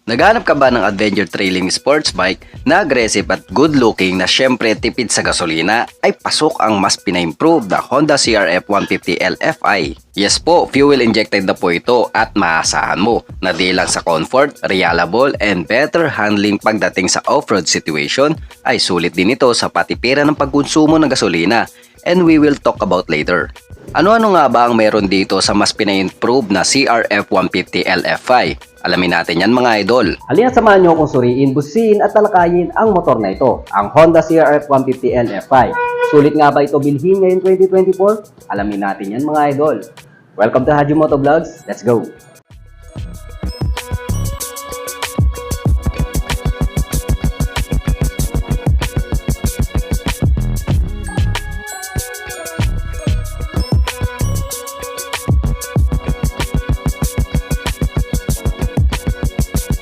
Naghanap ka ba ng adventure trailing sports bike na aggressive at good looking na syempre tipid sa gasolina? Ay pasok ang mas pina-improve na Honda CRF 150 LFI. Yes po, fuel injected na po ito at maasahan mo na di lang sa comfort, reliable and better handling pagdating sa off-road situation ay sulit din ito sa patipiran ng pagkonsumo ng gasolina, and we will talk about later. Ano-ano nga ba ang meron dito sa mas pina-improve na CRF 150 LFI? Alamin natin yan mga idol. Halina samahan nyo akong suriin, busiin at talakayin ang motor na ito, ang Honda CRF 150 LFI. Sulit nga ba ito bilhin ngayon 2024? Alamin natin yan mga idol. Welcome to Haji Moto Vlogs, let's go!